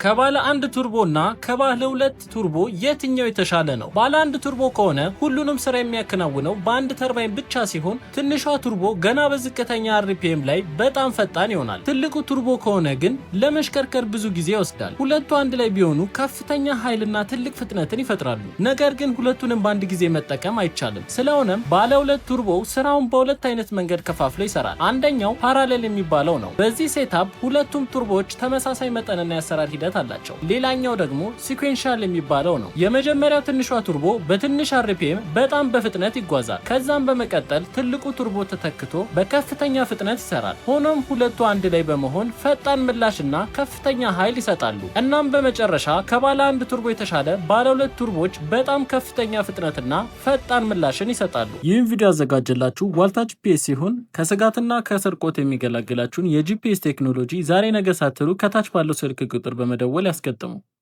ከባለ አንድ ቱርቦ እና ከባለ ሁለት ቱርቦ የትኛው የተሻለ ነው? ባለ አንድ ቱርቦ ከሆነ ሁሉንም ስራ የሚያከናውነው በአንድ ተርባይን ብቻ ሲሆን ትንሿ ቱርቦ ገና በዝቅተኛ አርፒኤም ላይ በጣም ፈጣን ይሆናል። ትልቁ ቱርቦ ከሆነ ግን ለመሽከርከር ብዙ ጊዜ ይወስዳል። ሁለቱ አንድ ላይ ቢሆኑ ከፍተኛ ኃይልና ትልቅ ፍጥነትን ይፈጥራሉ። ነገር ግን ሁለቱንም በአንድ ጊዜ መጠቀም አይቻልም። ስለሆነም ባለ ሁለት ቱርቦ ስራውን በሁለት አይነት መንገድ ከፋፍሎ ይሰራል። አንደኛው ፓራሌል የሚባለው ነው። በዚህ ሴታፕ ሁለቱም ቱርቦዎች ተመሳሳይ መጠንና ያሰራር ሂደት አላቸው። ሌላኛው ደግሞ ሲኩዌንሻል የሚባለው ነው። የመጀመሪያው ትንሿ ቱርቦ በትንሽ አርፒኤም በጣም በፍጥነት ይጓዛል። ከዛም በመቀጠል ትልቁ ቱርቦ ተተክቶ በከፍተኛ ፍጥነት ይሰራል። ሆኖም ሁለቱ አንድ ላይ በመሆን ፈጣን ምላሽና ከፍተኛ ኃይል ይሰጣሉ። እናም በመጨረሻ ከባለ አንድ ቱርቦ የተሻለ ባለ ሁለት ቱርቦች በጣም ከፍተኛ ፍጥነትና ፈጣን ምላሽን ይሰጣሉ። ይህን ቪዲዮ ያዘጋጀላችሁ ዋልታ ጂፒኤስ ሲሆን ከስጋትና ከስርቆት የሚገላግላችሁን የጂፒኤስ ቴክኖሎጂ ዛሬ ነገ ሳትሉ ከታች ባለው ስልክ ቁጥር በመደወል ያስገጥሙ።